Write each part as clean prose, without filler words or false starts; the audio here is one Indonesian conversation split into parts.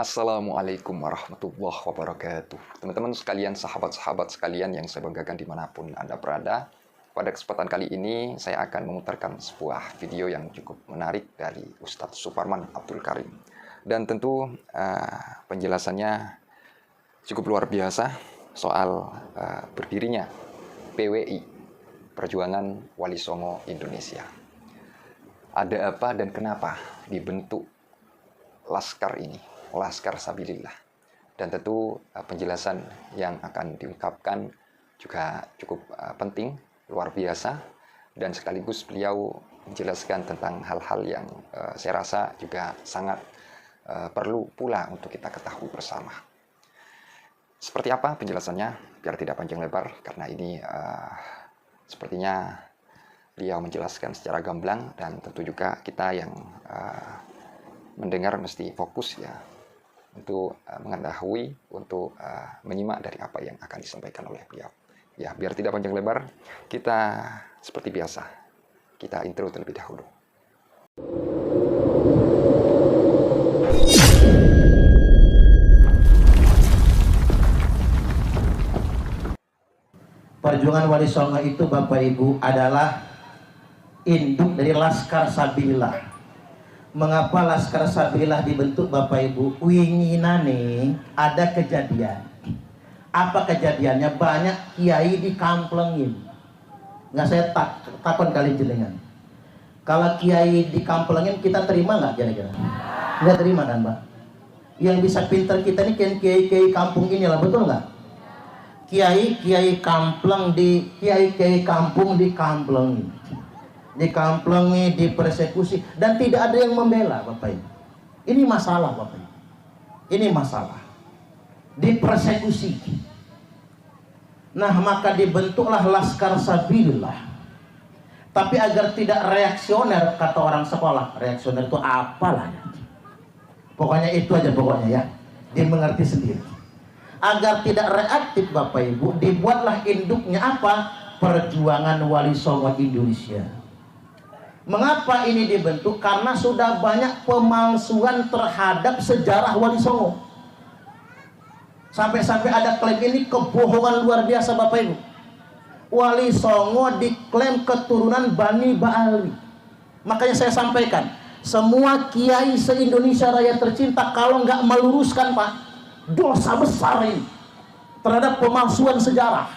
Assalamualaikum warahmatullahi wabarakatuh. Teman-teman sekalian, sahabat-sahabat sekalian yang saya banggakan dimanapun Anda berada. Pada kesempatan kali ini saya akan memutarkan sebuah video yang cukup menarik dari Ustadz Suparman Abdul Karim. Dan tentu penjelasannya cukup luar biasa soal berdirinya PWI, Perjuangan Wali Songo Indonesia. Ada apa dan kenapa dibentuk Laskar ini, Laskar Sabilillah. Dan tentu penjelasan yang akan diungkapkan juga cukup penting, luar biasa. Dan sekaligus beliau menjelaskan tentang hal-hal yang saya rasa juga sangat perlu pula untuk kita ketahui bersama. Seperti apa penjelasannya? Biar tidak panjang lebar, karena ini sepertinya beliau menjelaskan secara gamblang. Dan tentu juga kita yang mendengar mesti fokus ya untuk mengetahui, untuk menyimak dari apa yang akan disampaikan oleh beliau. Ya, biar tidak panjang lebar, kita seperti biasa, kita intro terlebih dahulu. Perjuangan Wali Songo itu Bapak Ibu adalah induk dari Laskar Sabilillah. Mengapa Laskar Sabilillah dibentuk Bapak Ibu? Winginane ada kejadian. Apa kejadiannya? Banyak kiai dikamplengin. Nggak, saya takon kali jenengan. Kalau kiai dikamplengin kita terima nggak kira-kira? Nggak terima kan Mbak? Yang bisa pinter kita ini kiai-kiai kampung ini lah, betul nggak? Kiai kampung dikamplengin. Dikamplengi, dipersekusi, dan tidak ada yang membela Bapak Ibu. Ini masalah Bapak Ibu. Ini masalah. Dipersekusi. Nah, maka dibentuklah Laskar Sabilillah. Tapi agar tidak reaksioner, kata orang sekolah. Reaksioner itu apalah ya? Pokoknya itu aja pokoknya ya. Dimengerti sendiri. Agar tidak reaktif Bapak Ibu, dibuatlah induknya apa? Perjuangan Wali Songo Indonesia. Mengapa ini dibentuk? Karena sudah banyak pemalsuan terhadap sejarah Wali Songo. Sampai-sampai ada klaim ini kebohongan luar biasa Bapak Ibu. Wali Songo diklaim keturunan Bani Ba'alwi. Makanya saya sampaikan, semua kiai se-Indonesia Raya tercinta kalau nggak meluruskan Pak, dosa besar ini terhadap pemalsuan sejarah.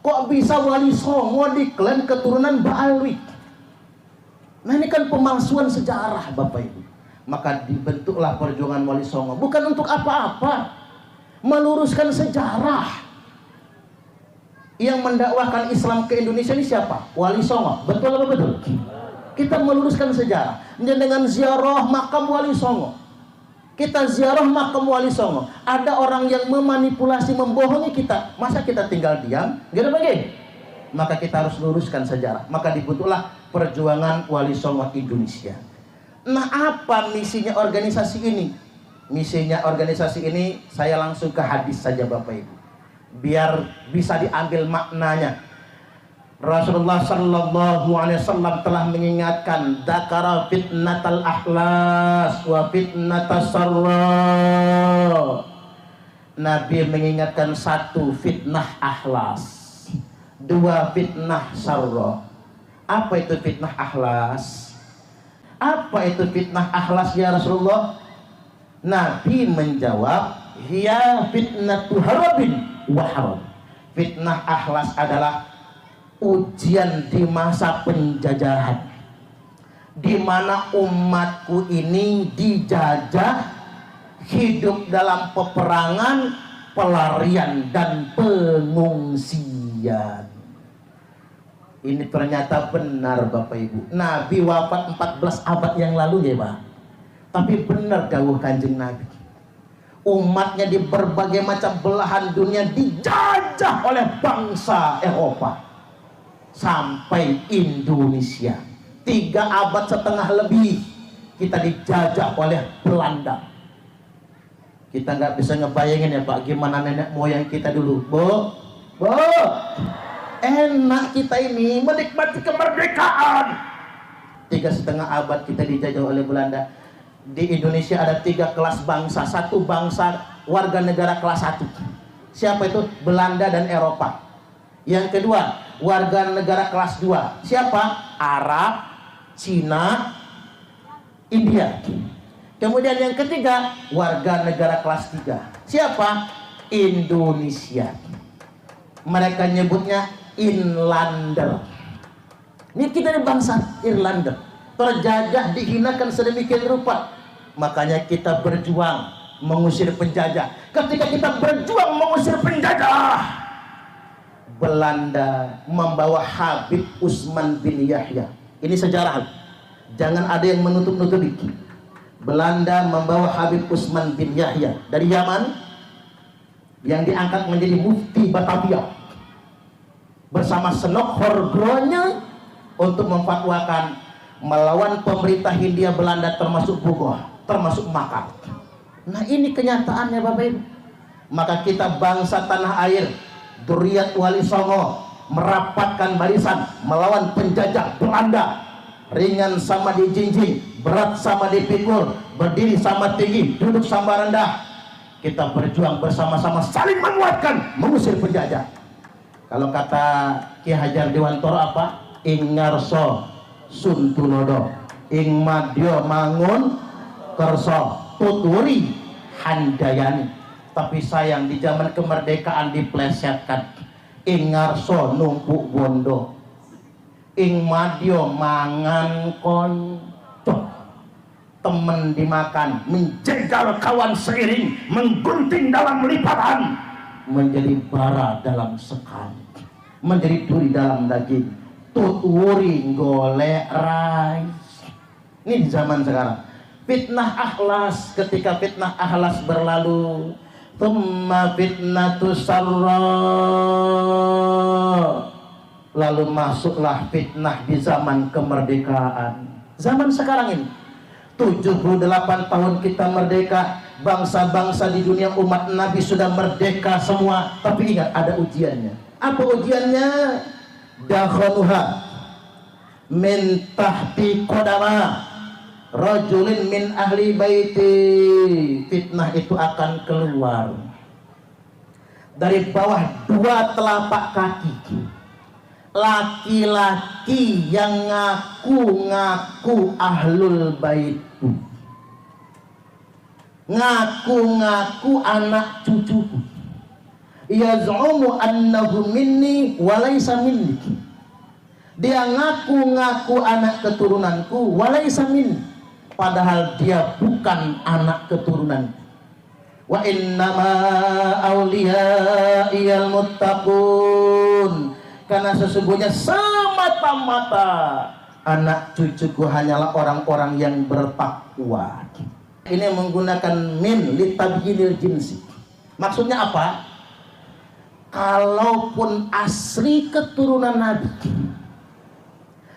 Kok bisa Wali Songo diklaim keturunan Ba'alwi? Nah, ini kan pemalsuan sejarah Bapak Ibu. Maka dibentuklah Perjuangan Wali Songo. Bukan untuk apa-apa, meluruskan sejarah. Yang mendakwahkan Islam ke Indonesia ini siapa? Wali Songo. Betul apa betul? Kita meluruskan sejarah dengan ziarah makam Wali Songo. Kita ziarah makam Wali Songo. Ada orang yang memanipulasi, membohongi kita. Masa kita tinggal diam? Gak ada bagi. Maka kita harus luruskan sejarah. Maka dibentuklah Perjuangan Wali Songo Indonesia. Nah, apa misinya organisasi ini? Misinya organisasi ini saya langsung ke hadis saja Bapak Ibu, biar bisa diambil maknanya. Rasulullah Sallallahu Alaihi Wasallam telah mengingatkan, dzakara fitnatal akhlas wa fitnatas sarra. Nabi mengingatkan, satu, fitnah akhlas, dua, fitnah sarra. Apa itu fitnah akhlas? Apa itu fitnah akhlas ya Rasulullah? Nabi menjawab, hiya fitnatu harabin wa harab. Fitnah akhlas adalah ujian di masa penjajahan, di mana umatku ini dijajah, hidup dalam peperangan, pelarian dan pengungsian. Ini ternyata benar Bapak Ibu. Nabi wafat 14 abad yang lalu ya Pak. Tapi benar dawuh Kanjeng Nabi. Umatnya di berbagai macam belahan dunia dijajah oleh bangsa Eropa. Sampai Indonesia. 3 abad setengah lebih kita dijajah oleh Belanda. Kita nggak bisa ngebayangin ya Pak, gimana nenek moyang kita dulu. Bu, enak kita ini menikmati kemerdekaan. 3,5 abad kita dijajah oleh Belanda. Di Indonesia ada 3 kelas bangsa. Satu bangsa warga negara kelas 1. Siapa itu? Belanda dan Eropa. Yang kedua, warga negara kelas 2. Siapa? Arab, Cina, India. Kemudian yang ketiga, warga negara kelas 3. Siapa? Indonesia. Mereka nyebutnya Inlander. Ini kita dari bangsa Irlander, terjajah, dihinakan sedemikian rupa. Makanya kita berjuang mengusir penjajah. Ketika kita berjuang mengusir penjajah, Belanda membawa Habib Usman bin Yahya. Ini sejarah, jangan ada yang menutup-nutupi. Belanda membawa Habib Usman bin Yahya dari Yaman, yang diangkat menjadi mufti Batavia bersama Senok Horgronya untuk memfatwakan melawan pemerintah Hindia Belanda, termasuk Bugoh, termasuk Makar. Nah, ini kenyataannya Bapak Ibu. Maka kita bangsa tanah air, Dzurriyyat Wali Songo, merapatkan barisan melawan penjajah Belanda. Ringan sama dijinjing, berat sama dipikul, berdiri sama tinggi, duduk sama rendah. Kita berjuang bersama-sama, saling menguatkan, mengusir penjajah. Kalau kata Ki Hajar Dewantoro apa? Ing ngarso suntunodo, ing madya mangun kerso tuturi handayani. Tapi sayang di zaman kemerdekaan diplesetkan. Ing ngarso numpuk bondo, ing madya mangan konco. Temen dimakan, menjegal kawan seiring, menggunting dalam lipatan, menjadi bara dalam sekali, menjadi duri dalam daging, tuturi golek rai. Ini di zaman sekarang. Fitnah akhlas, ketika fitnah akhlas berlalu, thumma fitnatu sarra, lalu masuklah fitnah di zaman kemerdekaan. Zaman sekarang ini 78 tahun kita merdeka, bangsa-bangsa di dunia umat Nabi sudah merdeka semua, tapi ingat ada ujiannya. Apa ujiannya? Dakhanuha min tahti qadama rajulin min ahli baiti. Fitnah itu akan keluar dari bawah 2 telapak kaki laki-laki yang ngaku-ngaku ahlul bait, ngaku-ngaku anak cucuku, yaz'umu annahu minni walaysa minni. Dia ngaku-ngaku anak keturunanku, walaysa minni, padahal dia bukan anak keturunan. Wa innama awliya'iyal muttaqun, karena sesungguhnya semata-mata anak cucuku hanyalah orang-orang yang bertakwa. Ini menggunakan min litabyinil jinsi. Maksudnya apa? Kalaupun asli keturunan Nabi,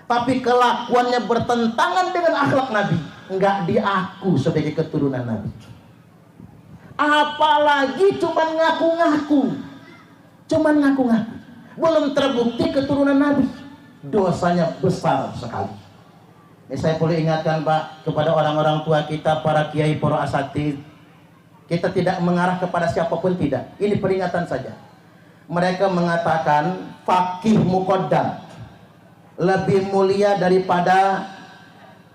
tapi kelakuannya bertentangan dengan akhlak Nabi, enggak diaku sebagai keturunan Nabi. Apalagi cuman ngaku-ngaku, belum terbukti keturunan Nabi, dosanya besar sekali. Ini saya perlu ingatkan Pak kepada orang-orang tua kita, para kiai, para asatidz. Kita tidak mengarah kepada siapapun, tidak. Ini peringatan saja. Mereka mengatakan faqih muqaddam lebih mulia daripada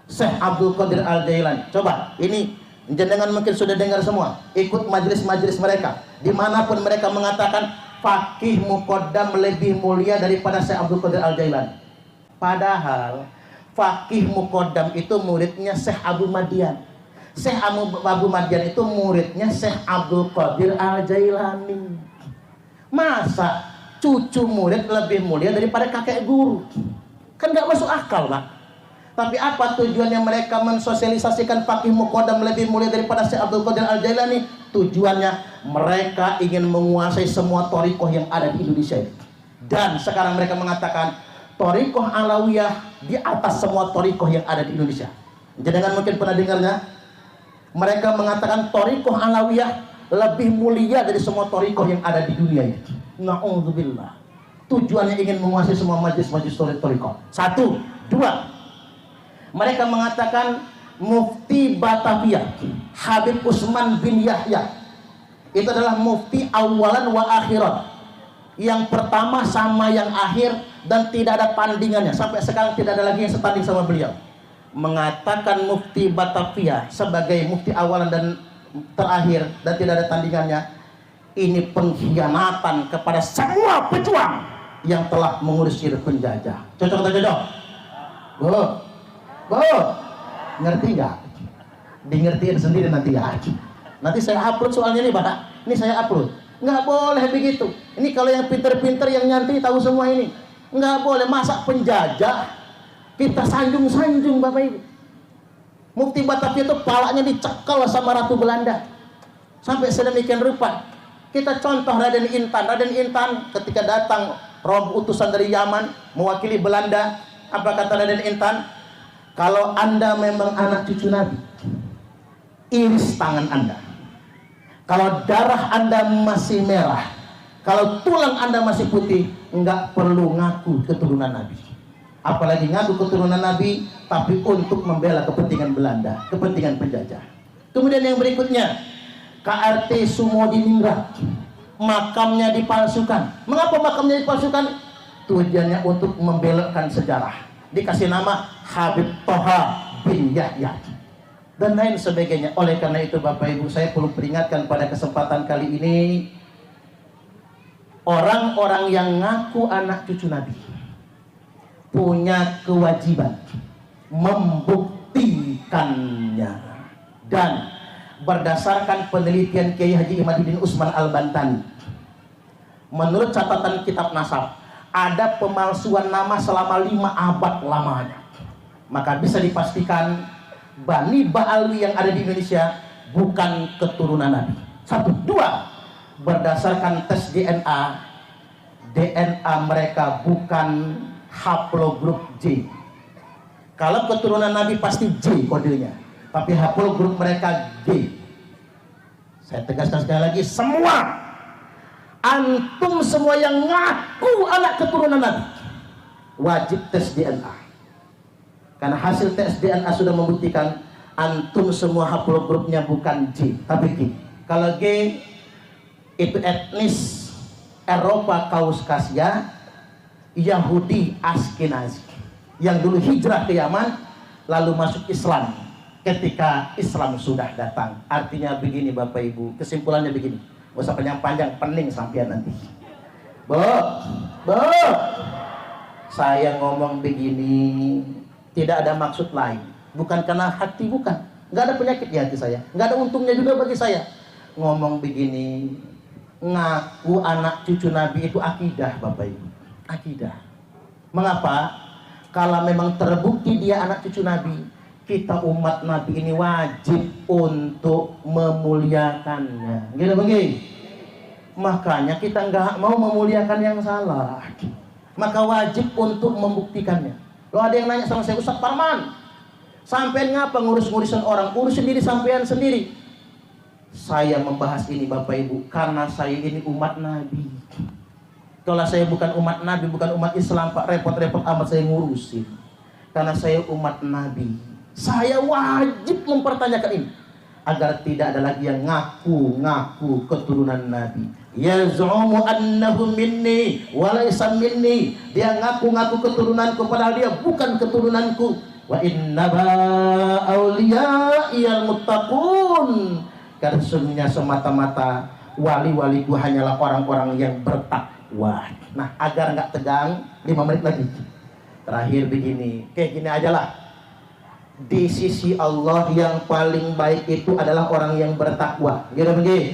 Syekh Abdul Qadir Al-Jailani. Coba, ini jenengan mungkin sudah dengar semua, ikut majelis-majelis mereka, dimanapun mereka mengatakan faqih muqaddam lebih mulia daripada Syekh Abdul Qadir Al-Jailani. Padahal faqih muqaddam itu muridnya Syekh Abu Madian. Syekh Abu Madian itu muridnya Syekh Abdul Qadir Al-Jailani. Masa cucu murid lebih mulia daripada kakek guru? Kan gak masuk akal Pak. Tapi apa tujuannya mereka mensosialisasikan faqih muqaddam lebih mulia daripada Syekh Abdul Qadir Al-Jailani? Tujuannya mereka ingin menguasai semua thariqah yang ada di Indonesia ini. Dan sekarang mereka mengatakan thariqah Alawiyah di atas semua thariqah yang ada di Indonesia. Jangan mungkin pernah dengarnya. Mereka mengatakan thariqah Alawiyah lebih mulia dari semua thariqah yang ada di dunia ini. Na'udzubillah. Tujuannya ingin menguasai semua majlis-majlis thariqah. 1, 2. Mereka mengatakan Mufti Batavia, Habib Usman bin Yahya. Itu adalah mufti awalan wa akhirat. Yang pertama sama yang akhir dan tidak ada tandingannya. Sampai sekarang tidak ada lagi yang setanding sama beliau. Mengatakan Mufti Batavia sebagai mufti awalan dan terakhir dan tidak ada tandingannya, ini pengkhianatan kepada semua pejuang yang telah mengusir penjajah. Cocok atau cocok? Bu, ngerti nggak? Dingertiin sendiri nanti ya. Nanti saya upload soalnya nih Pak. Ini saya upload. Nggak boleh begitu. Ini kalau yang pinter-pinter yang nyantri tahu semua ini. Nggak boleh. Masa penjajah kita sanjung-sanjung Bapak Ibu. Mufti Batavia itu palanya dicekal sama Ratu Belanda sampai sedemikian rupa. Kita contoh Raden Intan. Raden Intan ketika datang utusan dari Yaman mewakili Belanda, apa kata Raden Intan? Kalau Anda memang anak cucu Nabi, iris tangan Anda. Kalau darah Anda masih merah, kalau tulang Anda masih putih, nggak perlu ngaku keturunan Nabi. Apalagi ngaku keturunan Nabi, tapi untuk membela kepentingan Belanda, kepentingan penjajah. Kemudian yang berikutnya, KRT Sumodiningrat, makamnya dipalsukan. Mengapa makamnya dipalsukan? Tujuannya untuk membelokkan sejarah. Dikasih nama Habib Toha bin Yahya dan lain sebagainya. Oleh karena itu Bapak Ibu, saya perlu peringatkan pada kesempatan kali ini, orang-orang yang ngaku anak cucu Nabi punya kewajiban membuktikannya. Dan berdasarkan penelitian Kiai Haji Imaduddin Usman Al-Bantani, menurut catatan kitab nasab, ada pemalsuan nama selama 5 abad lamanya. Maka bisa dipastikan Bani Ba'alwi yang ada di Indonesia bukan keturunan Nabi. 1, 2, berdasarkan tes DNA mereka bukan haplogrup J. Kalau keturunan Nabi pasti J kodenya, tapi haplogrup mereka G. Saya tegaskan sekali lagi, semua antum semua yang ngaku anak keturunan Nabi wajib tes DNA. Karena hasil tes DNA sudah membuktikan antum semua haplogrupnya bukan J, tapi G. Kalau G itu etnis Eropa Kaukasia, Yahudi Askenazi yang dulu hijrah ke Yaman lalu masuk Islam ketika Islam sudah datang. Artinya begini Bapak Ibu, kesimpulannya begini, gak usah panjang-panjang, pening sampean nanti. Bu, saya ngomong begini tidak ada maksud lain, bukan karena hati, bukan, nggak ada penyakit di hati saya, nggak ada untungnya juga bagi saya. Ngomong begini, ngaku anak cucu Nabi itu akidah Bapak Ibu, akidah. Mengapa? Kalau memang terbukti dia anak cucu Nabi, kita umat Nabi ini wajib untuk memuliakannya. Gitu begini. Makanya kita nggak mau memuliakan yang salah, maka wajib untuk membuktikannya. Lo ada yang nanya sama saya, Ustaz Parman, sampean ngapa ngurus-ngurusin orang, urus sendiri sampean sendiri. Saya membahas ini Bapak Ibu karena saya ini umat Nabi. Kalau saya bukan umat Nabi, bukan umat Islam, Pak, repot-repot amat saya ngurusin. Karena saya umat Nabi, saya wajib mempertanyakan ini agar tidak ada lagi yang ngaku-ngaku keturunan Nabi. Yaz'umu annahu minni wa laysa minni. Dia ngaku-ngaku keturunanku padahal dia bukan keturunanku. Wa innama awliya'iyal muttaqun. Karena sesungguhnya semata-mata wali-waliku hanyalah orang-orang yang bertakwa. Nah, agar nggak tegang, 5 menit lagi. Terakhir begini, kayak gini aja lah. Di sisi Allah yang paling baik itu adalah orang yang bertakwa. Gitu begini.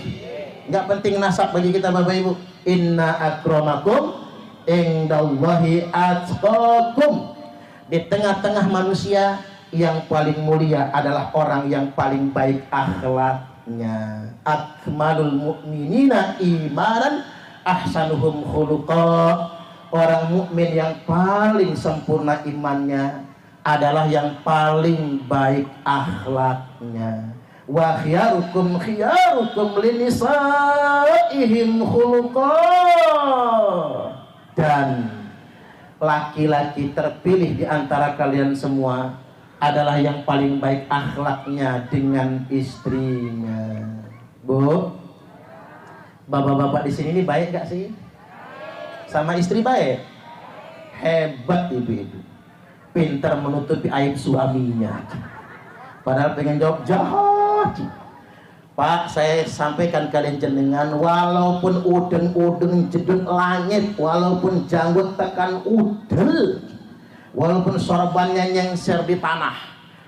Nggak penting nasab bagi kita Bapak Ibu. Inna akramakum indallahi atqakum. Di tengah-tengah manusia yang paling mulia adalah orang yang paling baik akhlaknya. Akmalul mu'minina imanan ahsanuhum khuluqa. Orang mukmin yang paling sempurna imannya adalah yang paling baik akhlaknya. Wa khiyarukum khiyarukum linisaihim khuluqa. Dan laki-laki terpilih di antara kalian semua adalah yang paling baik akhlaknya dengan istrinya. Bu, bapak-bapak di sini ini baik gak sih? Sama istri baik? Hebat ibu-ibu, pintar menutupi aib suaminya. Padahal pengen jawab jahat. Pak, saya sampaikan kalian jenengan, walaupun udeng-udeng jedut langit, walaupun janggut tekan udel, walaupun sorbannya nyengser di tanah,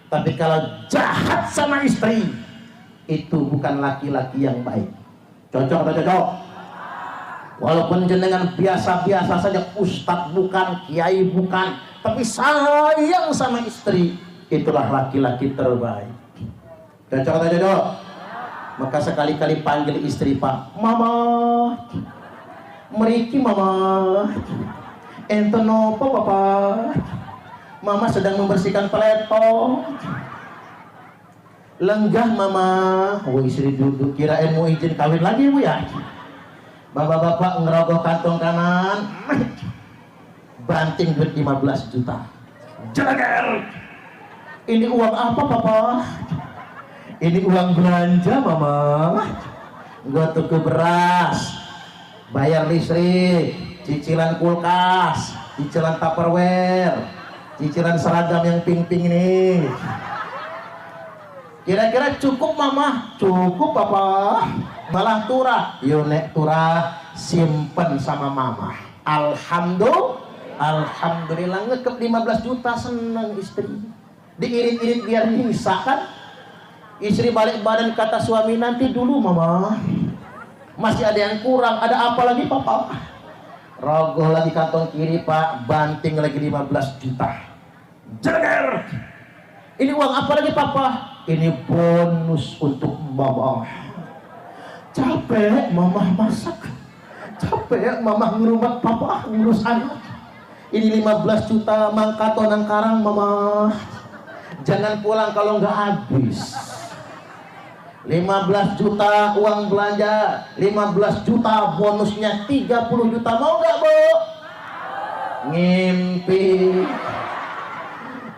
tapi kalau jahat sama istri, itu bukan laki-laki yang baik. Cocok atau cocok? Walaupun jenengan biasa-biasa saja, ustadz bukan, kiai bukan, tapi sayang sama istri, itulah laki-laki terbaik. Cocok atau cocok? Maka sekali-kali panggil istri, Pak, mama, meriki mama, ente nopo papa, mama sedang membersihkan peleto, lenggah mama. Oh, istri duduk, kirain mau izin kawin lagi bu ya. Bapak-bapak ngerogoh kantong kanan, banting duit 15 juta. Jeleger, ini uang apa papa? Ini uang belanja mama. Gua tuku beras, bayar listrik, cicilan kulkas, cicilan Tupperware, cicilan seragam yang pink-pink ini. Kira-kira cukup mama? Cukup papa. Malah turah. Yo nek turah simpen sama mama. Alhamdulillah ngekep 15 juta, seneng istri. Diirit-irit biar bisa kan. Istri balik badan kata suami, nanti dulu mama, masih ada yang kurang. Ada apa lagi papa? Rogoh lagi kantong kiri pak, banting lagi 15 juta. Jeleger, ini uang apa lagi papa? Ini bonus untuk mama. Capek mama masak, capek mama ngurus papa ngurus anak. Ini 15 juta mangkato nang karang mama. Jangan pulang kalau nggak habis. 15 juta uang belanja, 15 juta bonusnya 30 juta. Mau nggak bu?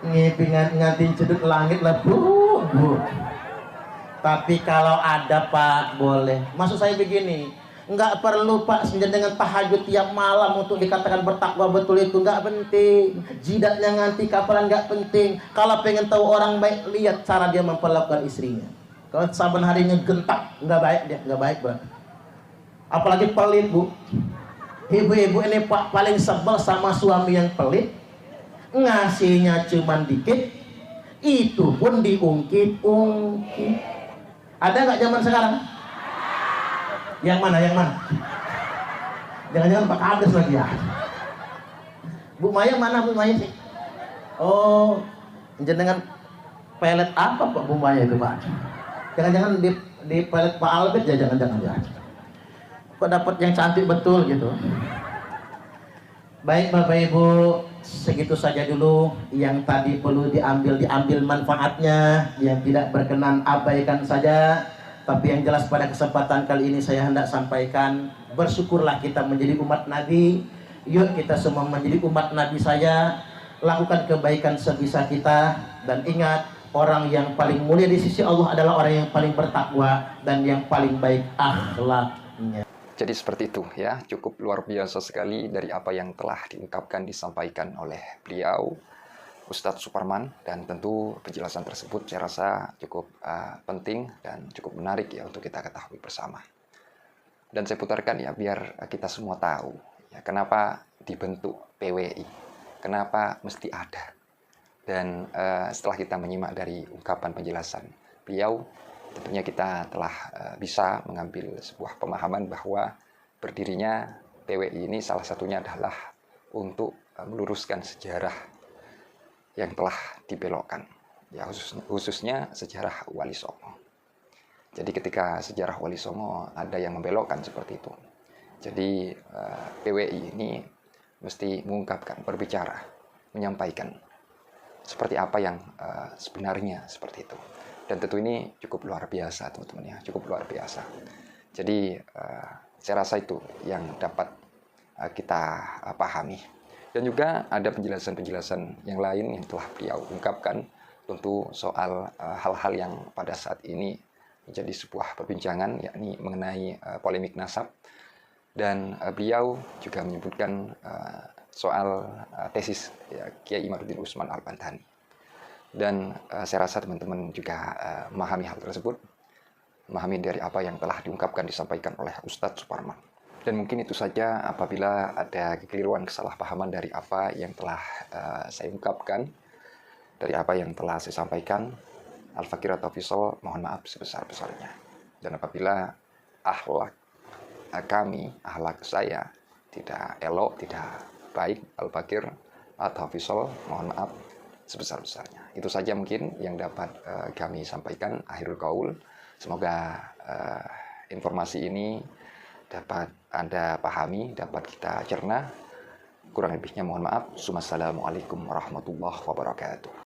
Ngimpi ngantin cedut langit lah bu. Tapi kalau ada pak boleh. Maksud saya begini, nggak perlu pak senja dengan tahajud tiap malam untuk dikatakan bertakwa, betul itu nggak penting. Jidatnya nganti kapalan nggak penting. Kalau pengen tahu orang baik, lihat cara dia memperlakukan istrinya. Kalau saban harinya gentak, nggak baik dia, nggak baik berarti. Apalagi pelit bu. Ibu-ibu ini pak paling sebel sama suami yang pelit, ngasihnya cuman dikit, itu pun diungkit-ungkit. Ada nggak zaman sekarang? Yang mana? Yang mana? Jangan-jangan Pak Kades lagi ya. Bu Maya mana Bu Maya sih? Oh, jenengan pelet apa Pak Bu Maya itu Pak? Jangan-jangan di pelet Pak Albert ya, jangan-jangan ya. Kok dapat yang cantik betul gitu. Baik Bapak Ibu, segitu saja dulu yang tadi perlu diambil manfaatnya, yang tidak berkenan abaikan saja. Tapi yang jelas pada kesempatan kali ini saya hendak sampaikan, bersyukurlah kita menjadi umat Nabi. Yuk kita semua menjadi umat Nabi saya, lakukan kebaikan sebisa kita, dan ingat, orang yang paling mulia di sisi Allah adalah orang yang paling bertakwa dan yang paling baik akhlaknya. Jadi seperti itu ya, cukup luar biasa sekali dari apa yang telah diungkapkan, disampaikan oleh beliau, Ustadz Suparman, dan tentu penjelasan tersebut saya rasa cukup penting dan cukup menarik ya untuk kita ketahui bersama. Dan saya putarkan ya biar kita semua tahu ya, kenapa dibentuk PWI, kenapa mesti ada. Dan setelah kita menyimak dari ungkapan penjelasan beliau, tentunya kita telah bisa mengambil sebuah pemahaman bahwa berdirinya PWI ini salah satunya adalah untuk meluruskan sejarah yang telah dibelokkan, ya khususnya sejarah Wali Songo. Jadi ketika sejarah Wali Songo ada yang membelokkan seperti itu, jadi PWI ini mesti mengungkapkan, berbicara, menyampaikan seperti apa yang sebenarnya seperti itu. Dan tentu ini cukup luar biasa teman-teman ya, cukup luar biasa. Jadi saya rasa itu yang dapat kita pahami. Dan juga ada penjelasan-penjelasan yang lain yang telah beliau ungkapkan tentu soal hal-hal yang pada saat ini menjadi sebuah perbincangan, yakni mengenai polemik nasab. Dan beliau juga menyebutkan soal tesis ya, Kiai Imaduddin Usman Al-Bantani. Dan saya rasa teman-teman juga memahami hal tersebut, memahami dari apa yang telah diungkapkan, disampaikan oleh Ustadz Suparman. Dan mungkin itu saja apabila ada kekeliruan, kesalahpahaman dari apa yang telah saya ungkapkan, dari apa yang telah saya sampaikan. Al-Fakir atau Fisol, mohon maaf sebesar-besarnya. Dan apabila akhlak kami, akhlak saya tidak elok, tidak baik, Al-Fakir atau Fisol, mohon maaf sebesar-besarnya. Itu saja mungkin yang dapat kami sampaikan. Akhirul qaul, semoga informasi ini dapat Anda pahami, dapat kita cerna. Kurang lebihnya mohon maaf. Wassalamualaikum warahmatullahi wabarakatuh.